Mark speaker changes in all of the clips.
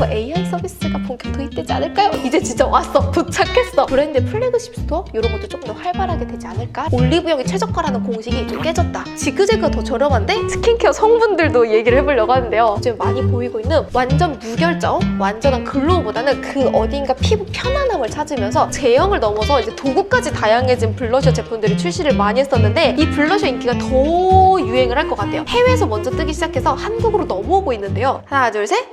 Speaker 1: 뭔가 AI 서비스가 본격 도입되지 않을까요? 이제 진짜 왔어, 도착했어. 브랜드 플래그십 스토어 이런 것도 조금 더 활발하게 되지 않을까? 올리브영이 최저가라는 공식이 좀 깨졌다. 지그재그가 더 저렴한데 스킨케어 성분들도 얘기를 해보려고 하는데요. 지금 많이 보이고 있는 완전 무결점, 완전한 글로우보다는 그 어딘가 피부 편안함을 찾으면서 제형을 넘어서 이제 도구까지 다양해진 블러셔 제품들이 출시를 많이 했었는데 이 블러셔 인기가 더 유행을 할 것 같아요. 해외에서 먼저 뜨기 시작해서 한국으로 넘어오고 있는데요. 하나, 둘, 셋!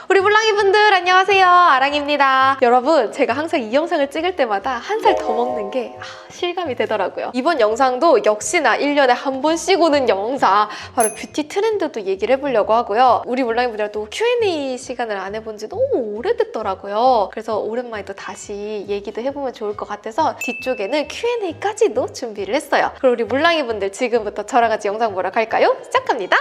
Speaker 1: 우리 물랑이분들 안녕하세요, 아랑입니다. 여러분, 제가 항상 이 영상을 찍을 때마다 한 살 더 먹는 게 실감이 되더라고요. 이번 영상도 역시나 1년에 한 번씩 오는 영상, 바로 뷰티 트렌드도 얘기를 해보려고 하고요. 우리 물랑이분들이랑 또 Q&A 시간을 안 해본 지 너무 오래됐더라고요. 그래서 오랜만에 또 다시 얘기도 해보면 좋을 것 같아서 뒤쪽에는 Q&A까지도 준비를 했어요. 그럼 우리 물랑이분들 지금부터 저랑 같이 영상 보러 갈까요? 시작합니다.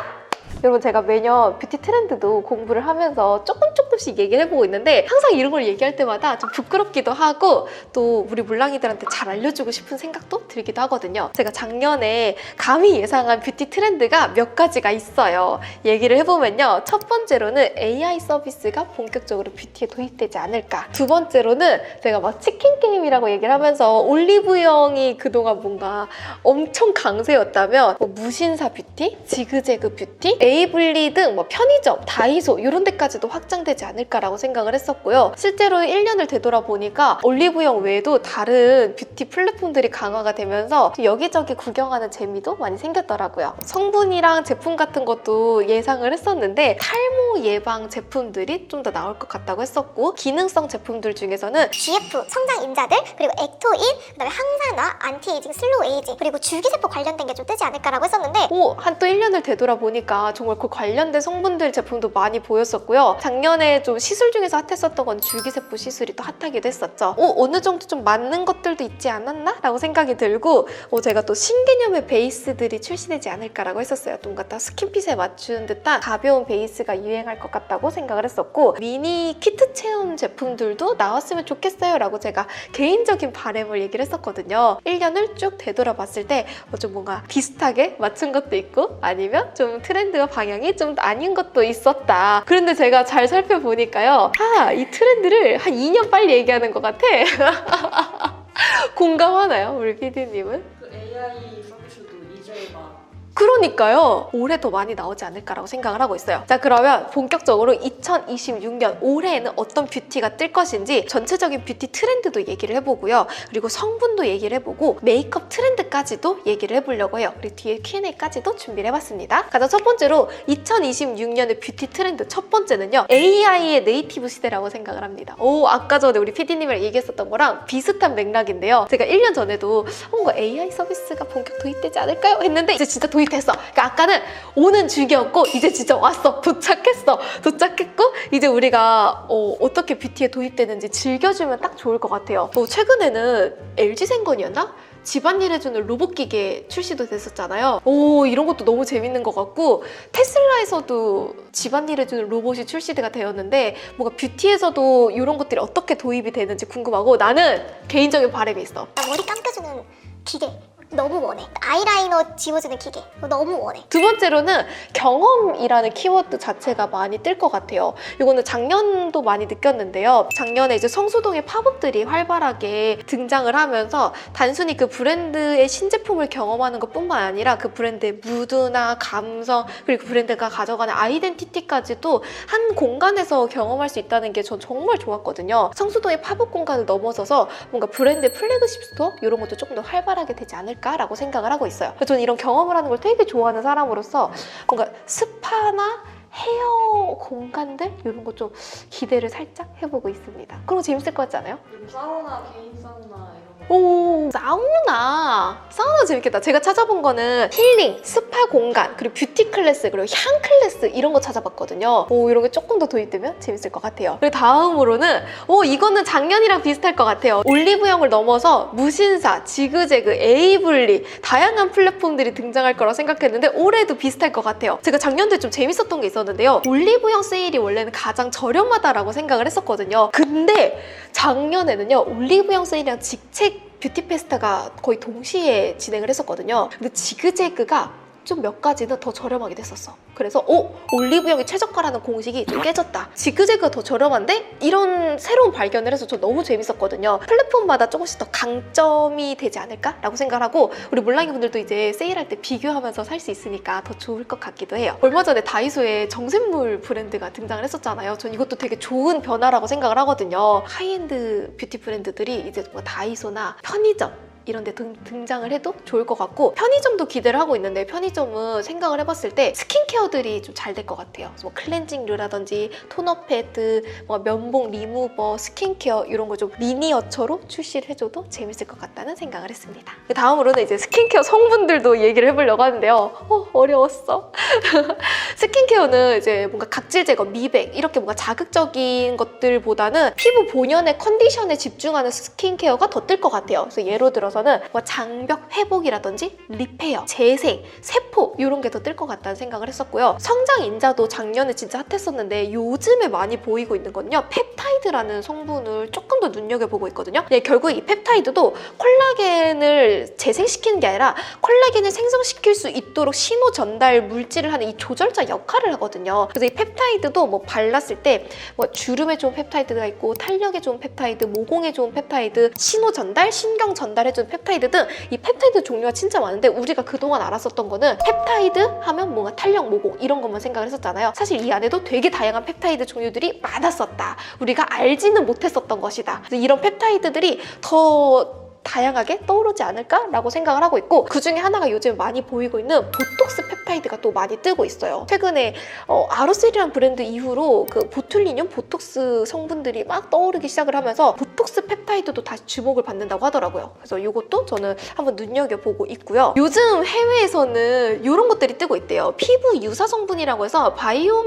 Speaker 1: 여러분, 제가 매년 뷰티 트렌드도 공부를 하면서 조금씩 얘기를 해보고 있는데 항상 이런 걸 얘기할 때마다 좀 부끄럽기도 하고 또 우리 물랑이들한테 잘 알려주고 싶은 생각도 들기도 하거든요. 제가 작년에 감히 예상한 뷰티 트렌드가 몇 가지가 있어요. 얘기를 해보면요. 첫 번째로는 AI 서비스가 본격적으로 뷰티에 도입되지 않을까. 두 번째로는 제가 막 치킨 게임이라고 얘기를 하면서 올리브영이 그동안 뭔가 엄청 강세였다면 무신사 뷰티, 지그재그 뷰티, 에이블리 등 편의점, 다이소 이런 데까지도 확장되지 않을까라고 생각을 했었고요. 실제로 1년을 되돌아보니까 올리브영 외에도 다른 뷰티 플랫폼들이 강화가 되면서 여기저기 구경하는 재미도 많이 생겼더라고요. 성분이랑 제품 같은 것도 예상을 했었는데 탈모 예방 제품들이 좀 더 나올 것 같다고 했었고, 기능성 제품들 중에서는
Speaker 2: GF, 성장 인자들, 그리고 액토인, 그다음에 항산화, 안티에이징, 슬로우 에이징, 그리고 줄기세포 관련된 게 좀 뜨지 않을까라고 했었는데
Speaker 1: 한 또 1년을 되돌아보니까 정말 그 관련된 성분들 제품도 많이 보였었고요. 작년에 좀 시술 중에서 핫했었던 건 줄기세포 시술이 또 핫하기도 했었죠. 어느 정도 좀 맞는 것들도 있지 않았나? 라고 생각이 들고 제가 또 신개념의 베이스들이 출시되지 않을까라고 했었어요. 뭔가 다 스킨핏에 맞춘 듯한 가벼운 베이스가 유행할 것 같다고 생각을 했었고, 미니 키트 체험 제품들도 나왔으면 좋겠어요 라고 제가 개인적인 바람을 얘기를 했었거든요. 1년을 쭉 되돌아봤을 때 좀 뭔가 비슷하게 맞춘 것도 있고 아니면 좀 트렌드가 방향이 좀 아닌 것도 있었다. 그런데 제가 잘 살펴보니까요, 이 트렌드를 한 2년 빨리 얘기하는 것 같아. 공감하나요, 우리 PD님은?
Speaker 3: 그 AI 서비스도 이제 막
Speaker 1: 그러니까요, 올해 더 많이 나오지 않을까라고 생각을 하고 있어요. 자, 그러면 본격적으로 2026년 올해에는 어떤 뷰티가 뜰 것인지 전체적인 뷰티 트렌드도 얘기를 해보고요. 그리고 성분도 얘기를 해보고 메이크업 트렌드까지도 얘기를 해보려고 해요. 그리고 뒤에 Q&A까지도 준비를 해봤습니다. 가장 첫 번째로 2026년의 뷰티 트렌드 첫 번째는요, AI의 네이티브 시대라고 생각을 합니다. 아까 전에 우리 PD님이랑 얘기했었던 거랑 비슷한 맥락인데요. 제가 1년 전에도 뭔가 AI 서비스가 본격 도입되지 않을까요? 했는데 이제 진짜 도입됐어. 그러니까 아까는 오는 중이었고 이제 진짜 왔어, 도착했고 이제 우리가 어떻게 뷰티에 도입되는지 즐겨주면 딱 좋을 것 같아요. 최근에는 LG생건이었나? 집안일 해주는 로봇 기계 출시도 됐었잖아요. 이런 것도 너무 재밌는 것 같고, 테슬라에서도 집안일 해주는 로봇이 출시가 되었는데 뭔가 뷰티에서도 이런 것들이 어떻게 도입이 되는지 궁금하고, 나는 개인적인 바람이 있어.
Speaker 2: 나 머리 감겨주는 기계 너무 원해. 아이라이너 지워주는 기계 너무 원해.
Speaker 1: 두 번째로는 경험이라는 키워드 자체가 많이 뜰 것 같아요. 이거는 작년도 많이 느꼈는데요. 작년에 이제 성수동의 팝업들이 활발하게 등장을 하면서 단순히 그 브랜드의 신제품을 경험하는 것뿐만 아니라 그 브랜드의 무드나 감성, 그리고 브랜드가 가져가는 아이덴티티까지도 한 공간에서 경험할 수 있다는 게 전 정말 좋았거든요. 성수동의 팝업 공간을 넘어서서 뭔가 브랜드의 플래그십 스토어 이런 것도 조금 더 활발하게 되지 않을까 라고 생각을 하고 있어요. 그래서 저는 이런 경험을 하는 걸 되게 좋아하는 사람으로서 뭔가 스파나 헤어 공간들 이런 거 좀 기대를 살짝 해보고 있습니다. 그런 거 재밌을 것 같지 않아요?
Speaker 3: 그리고 사우나, 개인 사우나 이런 거.
Speaker 1: 사우나 재밌겠다. 제가 찾아본 거는 힐링, 스파 공간, 그리고 뷰티 클래스, 그리고 향 클래스 이런 거 찾아봤거든요. 이런 게 조금 더 도입되면 재밌을 것 같아요. 그리고 다음으로는 이거는 작년이랑 비슷할 것 같아요. 올리브영을 넘어서 무신사, 지그재그, 에이블리 다양한 플랫폼들이 등장할 거라고 생각했는데 올해도 비슷할 것 같아요. 제가 작년도에 좀 재밌었던 게 있었는데요. 올리브영 세일이 원래는 가장 저렴하다라고 생각을 했었거든요. 근데 작년에는요, 올리브영 세일이랑 직책 뷰티 페스타가 거의 동시에 진행을 했었거든요. 근데 지그재그가 좀 몇 가지는 더 저렴하게 됐었어. 그래서 올리브영이 최저가라는 공식이 좀 깨졌다. 지그재그가 더 저렴한데? 이런 새로운 발견을 해서 저 너무 재밌었거든요. 플랫폼마다 조금씩 더 강점이 되지 않을까라고 생각하고 우리 몰랑이 분들도 이제 세일할 때 비교하면서 살 수 있으니까 더 좋을 것 같기도 해요. 얼마 전에 다이소에 정샘물 브랜드가 등장을 했었잖아요. 전 이것도 되게 좋은 변화라고 생각을 하거든요. 하이엔드 뷰티 브랜드들이 이제 뭔가 다이소나 편의점 이런 데 등장을 해도 좋을 것 같고 편의점도 기대를 하고 있는데 편의점은 생각을 해봤을 때 스킨케어들이 좀 잘 될 것 같아요. 뭐 클렌징류라든지 토너 패드, 뭐 면봉 리무버, 스킨케어 이런 거 좀 미니어처로 출시를 해줘도 재밌을 것 같다는 생각을 했습니다. 다음으로는 이제 스킨케어 성분들도 얘기를 해보려고 하는데요. 어려웠어. 스킨케어는 이제 뭔가 각질 제거, 미백 이렇게 뭔가 자극적인 것들보다는 피부 본연의 컨디션에 집중하는 스킨케어가 더 뜰 것 같아요. 그래서 예로 들어서는 뭐 장벽 회복이라든지 리페어, 재생, 세포 이런 게 더 뜰 것 같다는 생각을 했었고요. 성장 인자도 작년에 진짜 핫했었는데 요즘에 많이 보이고 있는 건요. 펩타이드라는 성분을 조금 더 눈여겨보고 있거든요. 네, 결국 이 펩타이드도 콜라겐을 재생시키는 게 아니라 콜라겐을 생성시킬 수 있도록 신호 전달 물질을 하는 이 조절자 역할을 하거든요. 그래서 이 펩타이드도 뭐 발랐을 때 뭐 주름에 좋은 펩타이드가 있고 탄력에 좋은 펩타이드, 모공에 좋은 펩타이드, 신호 전달, 신경 전달해주는 펩타이드 등 이 펩타이드 종류가 진짜 많은데 우리가 그동안 알았었던 거는 펩타이드 하면 뭔가 탄력, 모공 이런 것만 생각을 했었잖아요. 사실 이 안에도 되게 다양한 펩타이드 종류들이 많았었다. 우리가 알지는 못했었던 것이다. 그래서 이런 펩타이드들이 더 다양하게 떠오르지 않을까라고 생각을 하고 있고 그 중에 하나가 요즘 많이 보이고 있는 보톡스 펩타이드가 또 많이 뜨고 있어요. 최근에 아로셀이라는 브랜드 이후로 그 보툴리늄, 보톡스 성분들이 막 떠오르기 시작을 하면서 보톡스 펩타이드도 다시 주목을 받는다고 하더라고요. 그래서 이것도 저는 한번 눈여겨보고 있고요. 요즘 해외에서는 이런 것들이 뜨고 있대요. 피부 유사 성분이라고 해서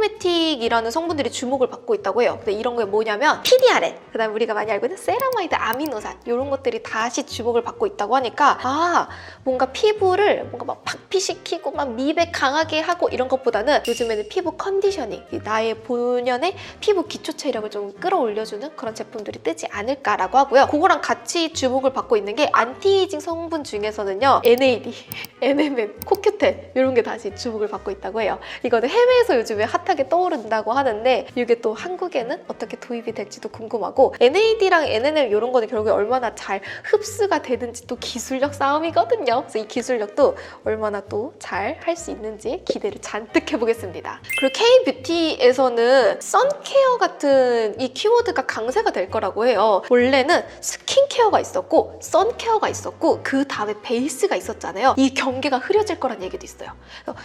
Speaker 1: 바이오메틱이라는 성분들이 주목을 받고 있다고 해요. 근데 이런 게 뭐냐면 PDRN, 그 다음에 우리가 많이 알고 있는 세라마이드, 아미노산 이런 것들이 다시 주목을 받고 있다고 하니까 뭔가 피부를 뭔가 막 박피시키고 막 미백 강하게 하고 이런 것보다는 요즘에는 피부 컨디셔닝, 나의 본연의 피부 기초 체력을 좀 끌어올려주는 그런 제품들이 뜨지 않을까라고 하고요. 그거랑 같이 주목을 받고 있는 게 안티에이징 성분 중에서는요. NAD, NMN, 코큐텐 이런 게 다시 주목을 받고 있다고 해요. 이거는 해외에서 요즘에 핫하게 떠오른다고 하는데 이게 또 한국에는 어떻게 도입이 될지도 궁금하고 NAD랑 NMN 이런 거는 결국에 얼마나 잘 흡수가 되는지 또 기술력 싸움이거든요. 그래서 이 기술력도 얼마나 또 잘 할 수 있는지 기대를 잔뜩 해보겠습니다. 그리고 K-뷰티에서는 선케어 같은 이 키워드가 강세가 될 거라고 해요. 원래는 스킨케어가 있었고 선케어가 있었고 그 다음에 베이스가 있었잖아요. 이 경계가 흐려질 거란 얘기도 있어요.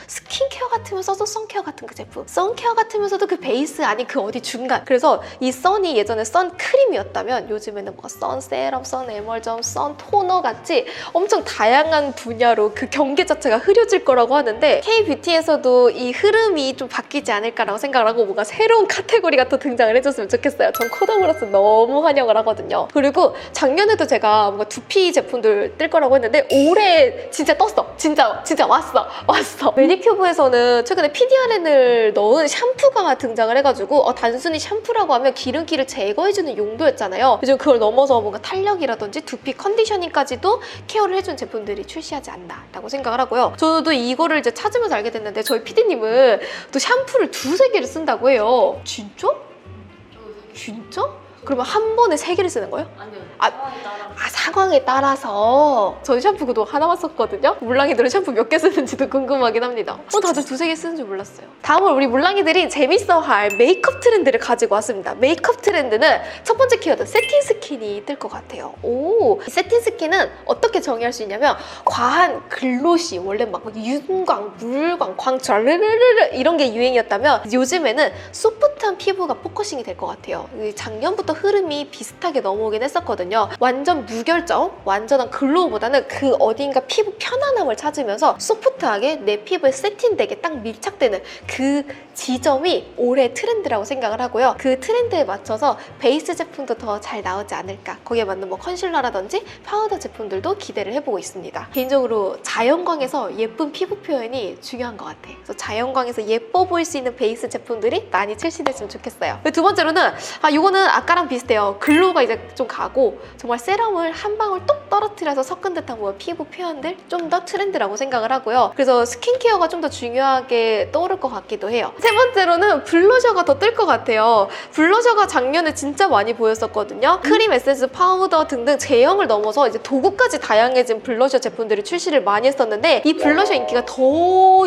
Speaker 1: 스킨케어 같으면서도 선케어 같은 그 제품, 선케어 같으면서도 그 베이스 아닌 그 어디 중간. 그래서 이 선이 예전에 선크림이었다면 요즘에는 뭐 선세럼, 선에멀전, 선토너 같이 엄청 다양한 분야로 그 경계 자체가 흐려질 거라고 하는데 K-뷰티에서도 이 흐름이 좀 바뀌지 않을까라고 생각을 하고 뭔가 새로운 카테고리가 또 등장을 해줬으면 좋겠어요. 전 코더브로서 너무 환영을 하거든요. 그리고 작년에도 제가 뭔가 두피 제품들 뜰 거라고 했는데 올해 진짜 떴어. 진짜 왔어. 매니큐브에서는 최근에 PDRN을 넣은 샴푸가 등장을 해가지고 단순히 샴푸라고 하면 기름기를 제거해주는 용도였잖아요. 요즘 그걸 넘어서 뭔가 탄력이라든지 두피 컨디셔닝까지도 케어를 해준 제품들이 출시하지 않나라고 생각을 하고요. 저도 이거를 이제 찾으면서 알게 됐는데 저희 PD님은 또 샴푸를 두세 개를 쓴다고 해요. 진짜? 진짜? 그러면 한 번에 3개를 쓰는 거예요?
Speaker 3: 아니요.
Speaker 1: 아, 상황에 따라서. 저희 샴푸 그동안 하나만 썼거든요. 물랑이들은 샴푸 몇 개 쓰는지도 궁금하긴 합니다. 다들 두세 개 쓰는 줄 몰랐어요. 다음으로 우리 물랑이들이 재밌어할 메이크업 트렌드를 가지고 왔습니다. 메이크업 트렌드는 첫 번째 키워드 세팅 스킨이 뜰 것 같아요. 이 세팅 스킨은 어떻게 정의할 수 있냐면 과한 글로시, 원래 막 윤광, 물광, 광철 이런 게 유행이었다면 요즘에는 소프트한 피부가 포커싱이 될 것 같아요. 작년부터 흐름이 비슷하게 넘어오긴 했었거든요. 완전 무결점, 완전한 글로우보다는 그 어딘가 피부 편안함을 찾으면서 소프트하게 내 피부에 세팅되게 딱 밀착되는 그 지점이 올해 트렌드라고 생각을 하고요. 그 트렌드에 맞춰서 베이스 제품도 더 잘 나오지 않을까. 거기에 맞는 뭐 컨실러라든지 파우더 제품들도 기대를 해보고 있습니다. 개인적으로 자연광에서 예쁜 피부 표현이 중요한 것 같아. 그래서 자연광에서 예뻐 보일 수 있는 베이스 제품들이 많이 출시됐으면 좋겠어요. 두 번째로는 이거는 아까랑 이거랑 비슷해요. 글로우가 이제 좀 가고 정말 세럼을 한 방울 똑 떨어뜨려서 섞은 듯한 뭐 피부 표현들 좀 더 트렌드라고 생각을 하고요. 그래서 스킨케어가 좀 더 중요하게 떠오를 것 같기도 해요. 세 번째로는 블러셔가 더 뜰 것 같아요. 블러셔가 작년에 진짜 많이 보였었거든요. 크림, 에센스, 파우더 등등 제형을 넘어서 이제 도구까지 다양해진 블러셔 제품들이 출시를 많이 했었는데 이 블러셔 인기가 더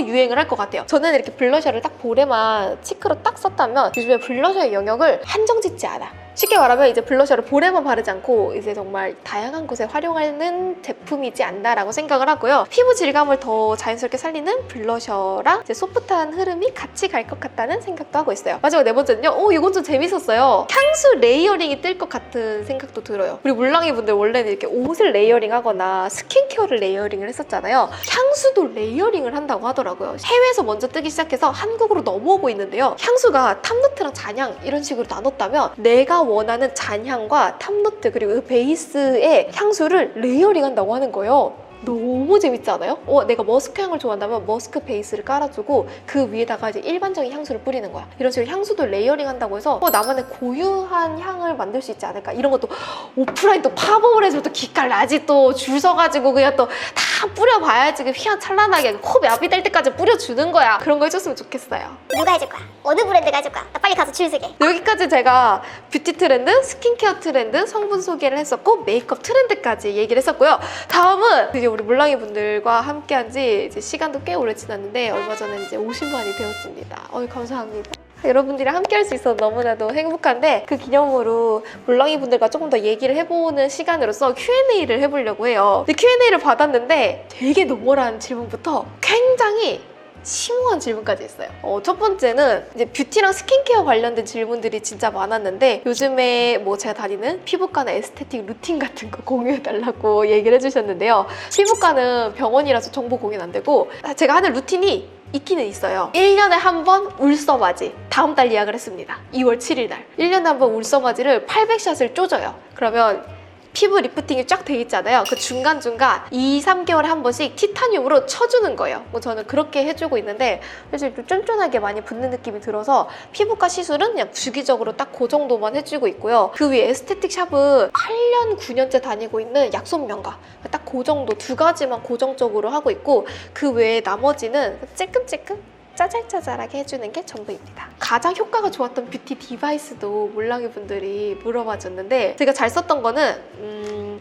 Speaker 1: 유행을 할 것 같아요. 저는 이렇게 블러셔를 딱 볼에만 치크로 딱 썼다면 요즘에 블러셔의 영역을 한정짓지 않아. 쉽게 말하면 이제 블러셔를 볼에만 바르지 않고 이제 정말 다양한 곳에 활용하는 제품이지 않나라고 생각을 하고요. 피부 질감을 더 자연스럽게 살리는 블러셔랑 이제 소프트한 흐름이 같이 갈 것 같다는 생각도 하고 있어요. 마지막 네 번째는요. 이건 좀 재밌었어요. 향수 레이어링이 뜰 것 같은 생각도 들어요. 우리 물랑이 분들 원래는 이렇게 옷을 레이어링 하거나 스킨케어를 레이어링을 했었잖아요. 향수도 레이어링을 한다고 하더라고요. 해외에서 먼저 뜨기 시작해서 한국으로 넘어오고 있는데요. 향수가 탑노트랑 잔향 이런 식으로 나눴다면 내가 원하는 잔향과 탑노트 그리고 그 베이스의 향수를 레이어링 한다고 하는 거예요. 너무 재밌지 않아요? 내가 머스크 향을 좋아한다면 머스크 베이스를 깔아주고 그 위에다가 이제 일반적인 향수를 뿌리는 거야. 이런 식으로 향수도 레이어링 한다고 해서 나만의 고유한 향을 만들 수 있지 않을까. 이런 것도 오프라인 또 팝업을 해서 또 기깔나지 또 줄 서가지고 그냥 또 다 뿌려봐야지 그 휘황 찬란하게 코 야비 될 때까지 뿌려주는 거야. 그런 거 해줬으면 좋겠어요.
Speaker 2: 누가 해줄 거야? 어느 브랜드가 해줄 거야? 나 빨리 가서 줄 서게.
Speaker 1: 여기까지 제가 뷰티 트렌드, 스킨케어 트렌드, 성분 소개를 했었고 메이크업 트렌드까지 얘기를 했었고요. 다음은 이제 우리 물랑이 분들과 함께한 지 이제 시간도 꽤 오래 지났는데 얼마 전에 이제 50만이 되었습니다. 감사합니다. 여러분들이랑 함께 할 수 있어서 너무나도 행복한데 그 기념으로 물랑이 분들과 조금 더 얘기를 해보는 시간으로서 Q&A를 해보려고 해요. 근데 Q&A를 받았는데 되게 노멀한 질문부터 굉장히 심오한 질문까지 있어요. 첫 번째는 이제 뷰티랑 스킨케어 관련된 질문들이 진짜 많았는데 요즘에 뭐 제가 다니는 피부과나 에스테틱 루틴 같은 거 공유해달라고 얘기를 해주셨는데요. 피부과는 병원이라서 정보 공유는 안 되고 제가 하는 루틴이 있기는 있어요. 1년에 한 번 울서마지 다음 달 예약을 했습니다. 2월 7일 날 1년에 한 번 울서마지를 800샷을 쪼져요. 그러면 피부 리프팅이 쫙 돼 있잖아요. 그 중간중간 2, 3개월에 한 번씩 티타늄으로 쳐주는 거예요. 저는 그렇게 해주고 있는데 사실 좀 쫀쫀하게 많이 붓는 느낌이 들어서 피부과 시술은 그냥 주기적으로 딱 그 정도만 해주고 있고요. 그 위에 에스테틱 샵은 8년, 9년째 다니고 있는 약손명가 딱 그 정도 두 가지만 고정적으로 하고 있고 그 외에 나머지는 찔끔찔끔 짜잘짜잘하게 해주는 게 전부입니다. 가장 효과가 좋았던 뷰티 디바이스도 물랑이 분들이 물어봐 줬는데 제가 잘 썼던 거는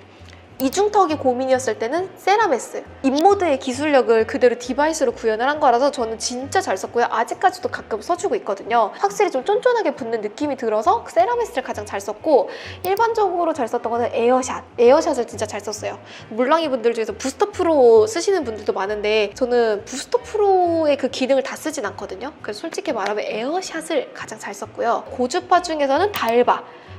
Speaker 1: 이중턱이 고민이었을 때는 세라메스 인모드의 기술력을 그대로 디바이스로 구현을 한 거라서 저는 진짜 잘 썼고요. 아직까지도 가끔 써주고 있거든요. 확실히 좀 쫀쫀하게 붙는 느낌이 들어서 세라메스를 가장 잘 썼고 일반적으로 잘 썼던 거는 에어샷을 진짜 잘 썼어요. 물랑이 분들 중에서 부스터 프로 쓰시는 분들도 많은데 저는 부스터 프로의 그 기능을 다 쓰진 않거든요. 그래서 솔직히 말하면 에어샷을 가장 잘 썼고요. 고주파 중에서는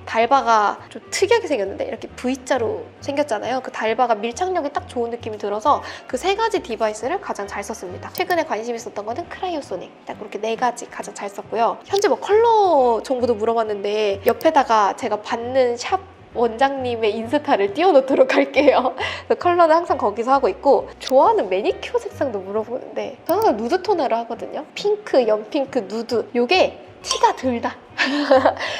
Speaker 1: 달바가 좀 특이하게 생겼는데 이렇게 V자로 생겼잖아요. 그 달바가 밀착력이 딱 좋은 느낌이 들어서 그 세 가지 디바이스를 가장 잘 썼습니다. 최근에 관심 있었던 거는 크라이오소닉 딱 그렇게 네 가지 가장 잘 썼고요. 현재 뭐 컬러 정보도 물어봤는데 옆에다가 제가 받는 샵 원장님의 인스타를 띄워놓도록 할게요. 컬러는 항상 거기서 하고 있고 좋아하는 매니큐어 색상도 물어보는데 저는 항상 누드 톤으로 하거든요. 핑크, 연핑크, 누드 요게 티가 들다.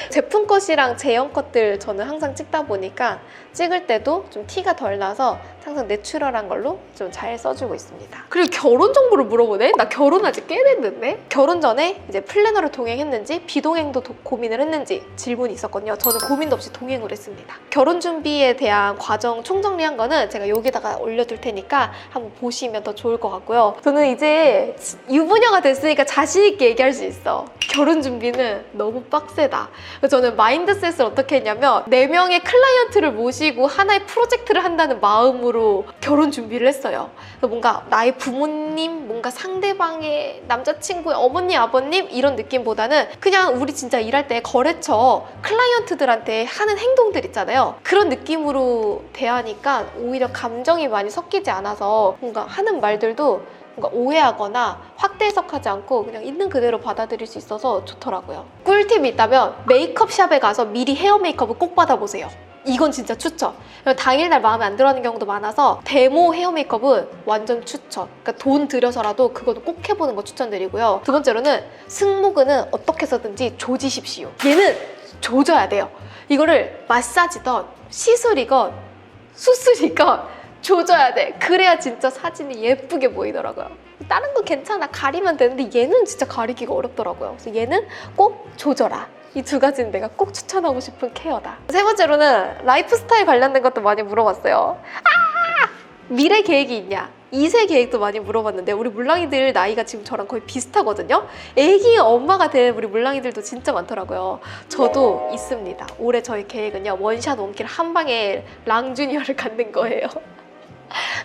Speaker 1: 제품 컷이랑 제형 컷들 저는 항상 찍다 보니까 찍을 때도 좀 티가 덜 나서 항상 내추럴한 걸로 좀 잘 써주고 있습니다. 그리고 결혼 정보를 물어보네? 나 결혼한 지 꽤 됐는데? 결혼 전에 이제 플래너를 동행했는지 비동행도 고민을 했는지 질문이 있었거든요. 저는 고민도 없이 동행을 했습니다. 결혼 준비에 대한 과정 총정리한 거는 제가 여기다가 올려둘 테니까 한번 보시면 더 좋을 것 같고요. 저는 이제 유부녀가 됐으니까 자신 있게 얘기할 수 있어. 결혼 준비는 너무 빡세다. 그래서 저는 마인드셋을 어떻게 했냐면 4명의 클라이언트를 모시고 하나의 프로젝트를 한다는 마음으로 결혼 준비를 했어요. 그래서 뭔가 나의 부모님, 뭔가 상대방의 남자친구의 어머니, 아버님 이런 느낌보다는 그냥 우리 진짜 일할 때 거래처 클라이언트들한테 하는 행동들 있잖아요. 그런 느낌으로 대하니까 오히려 감정이 많이 섞이지 않아서 뭔가 하는 말들도 뭔가 오해하거나 확대 해석하지 않고 그냥 있는 그대로 받아들일 수 있어서 좋더라고요. 꿀팁이 있다면 메이크업샵에 가서 미리 헤어 메이크업을 꼭 받아보세요. 이건 진짜 추천. 당일날 마음에 안 들어하는 경우도 많아서 데모 헤어 메이크업은 완전 추천. 그러니까 돈 들여서라도 그것도 꼭 해보는 거 추천드리고요. 두 번째로는 승모근은 어떻게 해서든지 조지십시오. 얘는 조져야 돼요. 이거를 마사지건 시술이건 수술이건 조져야 돼. 그래야 진짜 사진이 예쁘게 보이더라고요. 다른 건 괜찮아, 가리면 되는데 얘는 진짜 가리기가 어렵더라고요. 그래서 얘는 꼭 조져라. 이 두 가지는 내가 꼭 추천하고 싶은 케어다. 세 번째로는 라이프 스타일 관련된 것도 많이 물어봤어요. 미래 계획이 있냐? 2세 계획도 많이 물어봤는데 우리 물랑이들 나이가 지금 저랑 거의 비슷하거든요. 애기 엄마가 된 우리 물랑이들도 진짜 많더라고요. 저도 있습니다. 올해 저희 계획은요, 원샷 원킬 한 방에 랑주니어를 갖는 거예요.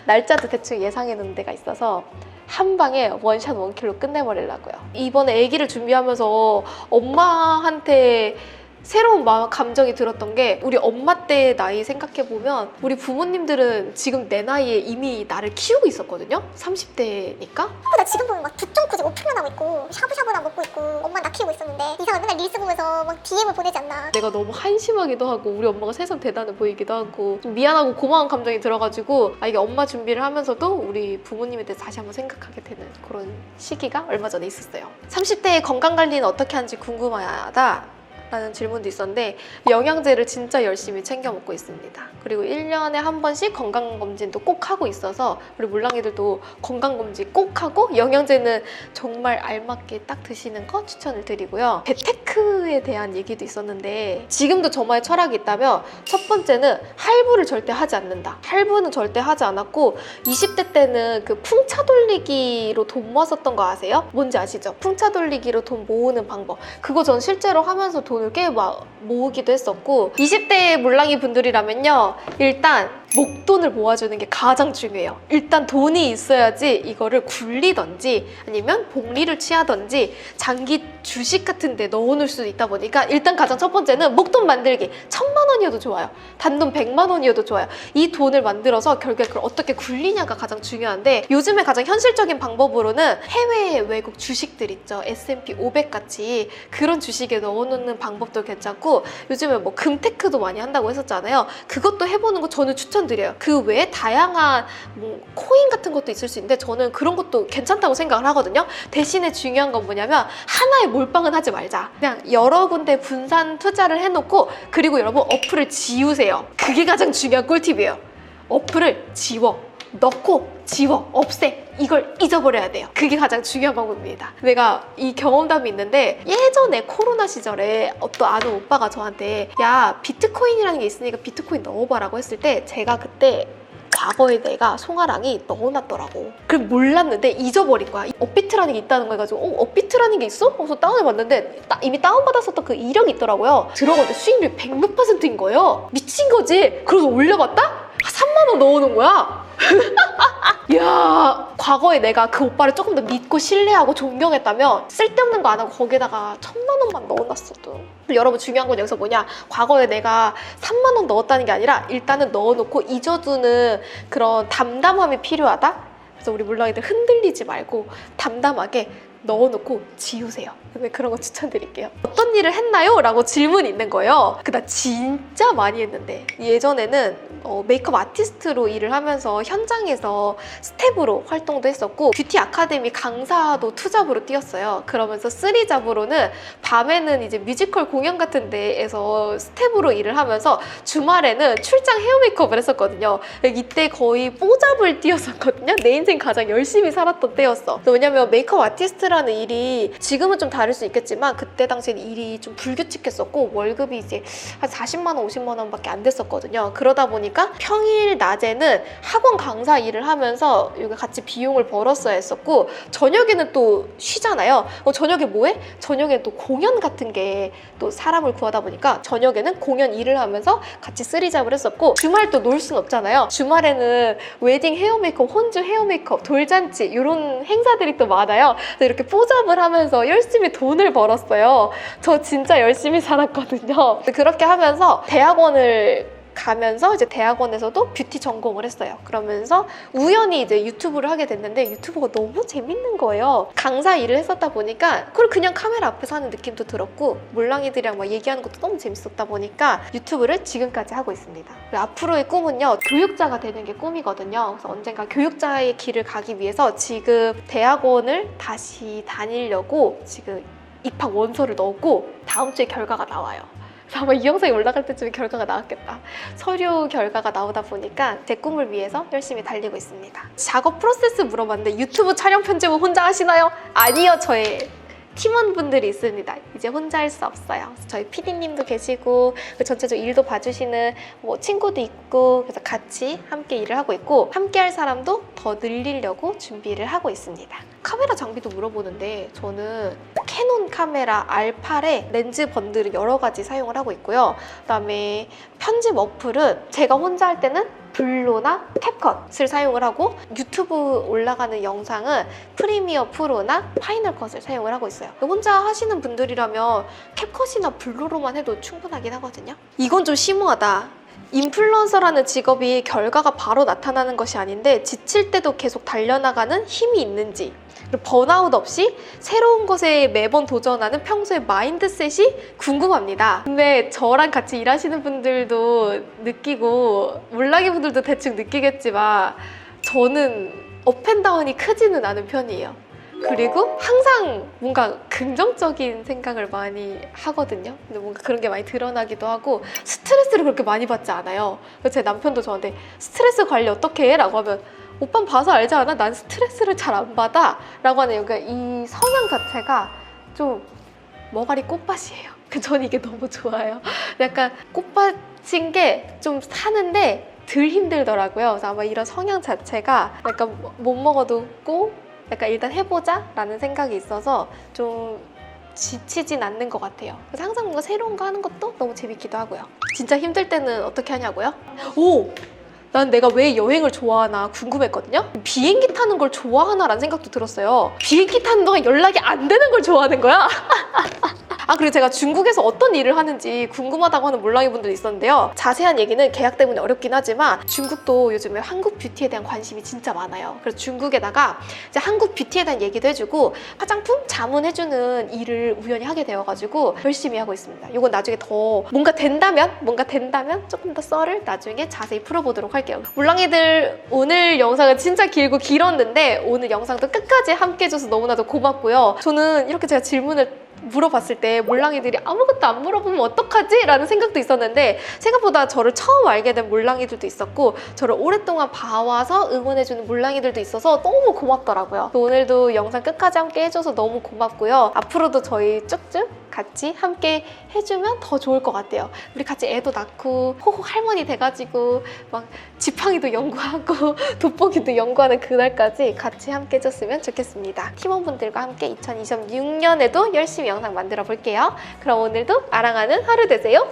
Speaker 1: 날짜도 대충 예상해 놓은 데가 있어서 한 방에 원샷 원킬로 끝내버리려고요. 이번에 아기를 준비하면서 엄마한테 새로운 감정이 들었던 게, 우리 엄마 때 나이 생각해보면 우리 부모님들은 지금 내 나이에 이미 나를 키우고 있었거든요? 30대니까?
Speaker 2: 나 지금 보면 막 두통코지 오픈런하고 있고 샤브샤브나 먹고 있고 엄마 나 키우고 있었는데 이상한 맨날 릴스 보면서 막 DM을 보내지 않나.
Speaker 1: 내가 너무 한심하기도 하고 우리 엄마가 세상 대단해 보이기도 하고 좀 미안하고 고마운 감정이 들어가지고, 이게 엄마 준비를 하면서도 우리 부모님에 대해서 다시 한번 생각하게 되는 그런 시기가 얼마 전에 있었어요. 30대의 건강관리는 어떻게 하는지 궁금하다 라는 질문도 있었는데, 영양제를 진짜 열심히 챙겨 먹고 있습니다. 그리고 1년에 한 번씩 건강검진도 꼭 하고 있어서 우리 물랑이들도 건강검진 꼭 하고, 영양제는 정말 알맞게 딱 드시는 거 추천을 드리고요. 재테크에 대한 얘기도 있었는데, 지금도 저만의 철학이 있다면 첫 번째는 할부를 절대 하지 않는다. 할부는 절대 하지 않았고, 20대 때는 그 풍차 돌리기로 돈 모았었던 거 아세요? 뭔지 아시죠? 풍차 돌리기로 돈 모으는 방법. 그거 전 실제로 하면서 돈을 꽤 모으기도 했었고, 20대 물랑이 분들이라면요, 일단 목돈을 모아주는 게 가장 중요해요. 일단 돈이 있어야지 이거를 굴리던지 아니면 복리를 취하던지 장기 주식 같은 데 넣어놓을 수 있다 보니까, 일단 가장 첫 번째는 목돈 만들기. 1000만 원이어도 좋아요. 단돈 100만 원이어도 좋아요. 이 돈을 만들어서 결국에 그걸 어떻게 굴리냐가 가장 중요한데, 요즘에 가장 현실적인 방법으로는 해외 외국 주식들 있죠. S&P 500 같이 그런 주식에 넣어놓는 방법도 괜찮고, 요즘에 뭐 금테크도 많이 한다고 했었잖아요. 그것도 해보는 거 저는 추천드려요. 그 외에 다양한 뭐 코인 같은 것도 있을 수 있는데 저는 그런 것도 괜찮다고 생각을 하거든요. 대신에 중요한 건 뭐냐면, 하나에 몰빵은 하지 말자. 그냥 여러 군데 분산 투자를 해놓고, 그리고 여러분 어플을 지우세요. 그게 가장 중요한 꿀팁이에요. 어플을 지워. 넣고 지워, 없애. 이걸 잊어버려야 돼요. 그게 가장 중요한 방법입니다. 내가 이 경험담이 있는데, 예전에 코로나 시절에 어떤 아는 오빠가 저한테 야, 비트코인이라는 게 있으니까 비트코인 넣어봐라고 했을 때, 제가 그때 과거에 내가 송아랑이 넣어놨더라고. 그럼 몰랐는데 잊어버린 거야. 업비트라는 게 있다는 거 해가지고 업비트라는 게 있어? 그래서 다운해봤는데 이미 다운받았었던 그 이력이 있더라고요. 들어갔는데 수익률 100몇 %인 거예요. 미친 거지. 그래서 올려봤다? 3만 원 넣어놓은 거야. 야, 과거에 내가 그 오빠를 조금 더 믿고 신뢰하고 존경했다면 쓸데없는 거 안 하고 거기다가 1000만 원만 넣어놨어도. 여러분, 중요한 건 여기서 뭐냐, 과거에 내가 3만 원 넣었다는 게 아니라 일단은 넣어놓고 잊어두는 그런 담담함이 필요하다. 그래서 우리 물랑이들 흔들리지 말고 담담하게 넣어놓고 지우세요. 근데 그런 거 추천드릴게요. 어떤 일을 했나요? 라고 질문이 있는 거예요. 나 진짜 많이 했는데, 예전에는 메이크업 아티스트로 일을 하면서 현장에서 스텝으로 활동도 했었고, 뷰티 아카데미 강사도 투잡으로 뛰었어요. 그러면서 쓰리잡으로는 밤에는 이제 뮤지컬 공연 같은 데에서 스텝으로 일을 하면서 주말에는 출장 헤어 메이크업을 했었거든요. 이때 거의 뽀잡을 뛰었었거든요. 내 인생 가장 열심히 살았던 때였어. 왜냐면 메이크업 아티스트라는 일이 지금은 좀 다를 수 있겠지만, 그때 당시엔 일이 좀 불규칙했었고 월급이 이제 한 40만 원, 50만 원밖에 안 됐었거든요. 그러다 보니까 평일 낮에는 학원 강사 일을 하면서 여기 같이 비용을 벌었어야 했었고, 저녁에는 또 쉬잖아요. 저녁에 뭐해? 저녁에 또 공연 같은 게 또 사람을 구하다 보니까 저녁에는 공연 일을 하면서 같이 쓰리잡을 했었고, 주말 또 놀 순 없잖아요. 주말에는 웨딩 헤어 메이크업, 혼주 헤어 메이크업, 돌잔치 이런 행사들이 또 많아요. 그래서 이렇게 뽀잡을 하면서 열심히 돈을 벌었어요. 저 진짜 열심히 살았거든요. 그렇게 하면서 대학원을 가면서 이제 대학원에서도 뷰티 전공을 했어요. 그러면서 우연히 이제 유튜브를 하게 됐는데, 유튜브가 너무 재밌는 거예요. 강사 일을 했었다 보니까 그걸 그냥 카메라 앞에서 하는 느낌도 들었고, 물랑이들이랑 막 얘기하는 것도 너무 재밌었다 보니까 유튜브를 지금까지 하고 있습니다. 앞으로의 꿈은요, 교육자가 되는 게 꿈이거든요. 그래서 언젠가 교육자의 길을 가기 위해서 지금 대학원을 다시 다니려고 지금 입학 원서를 넣었고, 다음 주에 결과가 나와요. 아마 이 영상이 올라갈 때쯤에 결과가 나왔겠다. 서류 결과가 나오다 보니까 제 꿈을 위해서 열심히 달리고 있습니다. 작업 프로세스 물어봤는데 유튜브 촬영 편집은 혼자 하시나요? 아니요, 저의 팀원분들이 있습니다. 이제 혼자 할 수 없어요. 저희 PD님도 계시고 전체적으로 일도 봐주시는 뭐 친구도 있고 그래서 같이 함께 일을 하고 있고 함께 할 사람도 더 늘리려고 준비를 하고 있습니다. 카메라 장비도 물어보는데 저는 캐논 카메라 R8에 렌즈 번들을 여러 가지 사용을 하고 있고요. 그다음에 편집 어플은 제가 혼자 할 때는 블로나 캡컷을 사용을 하고 유튜브 올라가는 영상은 프리미어 프로나 파이널 컷을 사용을 하고 있어요. 혼자 하시는 분들이라면 캡컷이나 블로로만 해도 충분하긴 하거든요. 이건 좀 심오하다. 인플루언서라는 직업이 결과가 바로 나타나는 것이 아닌데 지칠 때도 계속 달려나가는 힘이 있는지 그리고 번아웃 없이 새로운 것에 매번 도전하는 평소의 마인드셋이 궁금합니다. 근데 저랑 같이 일하시는 분들도 느끼고 물랑이 분들도 대충 느끼겠지만 저는 업앤다운이 크지는 않은 편이에요. 그리고 항상 뭔가 긍정적인 생각을 많이 하거든요. 근데 뭔가 그런 게 많이 드러나기도 하고 스트레스를 그렇게 많이 받지 않아요. 그래서 제 남편도 저한테 스트레스 관리 어떻게 해? 라고 하면 오빤 봐서 알지 않아? 난 스트레스를 잘 안 받아 라고 하는 그러니까 이 성향 자체가 좀 머가리 꽃밭이에요. 전 이게 너무 좋아요. 약간 꽃밭인 게 좀 사는데 덜 힘들더라고요. 그래서 아마 이런 성향 자체가 약간 못 먹어도 고 약간 일단 해보자 라는 생각이 있어서 좀 지치진 않는 것 같아요. 그래서 항상 뭔가 새로운 거 하는 것도 너무 재밌기도 하고요. 진짜 힘들 때는 어떻게 하냐고요? 오! 난 내가 왜 여행을 좋아하나 궁금했거든요. 비행기 타는 걸 좋아하나라는 생각도 들었어요. 비행기 타는 동안 연락이 안 되는 걸 좋아하는 거야? 아, 그리고 제가 중국에서 어떤 일을 하는지 궁금하다고 하는 몰랑이 분들이 있었는데요. 자세한 얘기는 계약 때문에 어렵긴 하지만 중국도 요즘에 한국 뷰티에 대한 관심이 진짜 많아요. 그래서 중국에다가 이제 한국 뷰티에 대한 얘기도 해주고 화장품 자문해주는 일을 우연히 하게 되어가지고 열심히 하고 있습니다. 이건 나중에 더 뭔가 된다면 조금 더 썰을 나중에 자세히 풀어보도록 할게요. 몰랑이들 오늘 영상은 진짜 길고 길었는데 오늘 영상도 끝까지 함께 해줘서 너무나도 고맙고요. 저는 이렇게 제가 질문을 물어봤을 때 몰랑이들이 아무것도 안 물어보면 어떡하지? 라는 생각도 있었는데 생각보다 저를 처음 알게 된 몰랑이들도 있었고 저를 오랫동안 봐와서 응원해주는 몰랑이들도 있어서 너무 고맙더라고요. 오늘도 영상 끝까지 함께 해줘서 너무 고맙고요. 앞으로도 저희 쭉쭉 같이 함께 해주면 더 좋을 것 같아요. 우리 같이 애도 낳고 호호 할머니 돼가지고 막 지팡이도 연구하고 돋보기도 연구하는 그날까지 같이 함께 해줬으면 좋겠습니다. 팀원분들과 함께 2026년에도 열심히 영상 만들어 볼게요. 그럼 오늘도 아랑하는 하루 되세요.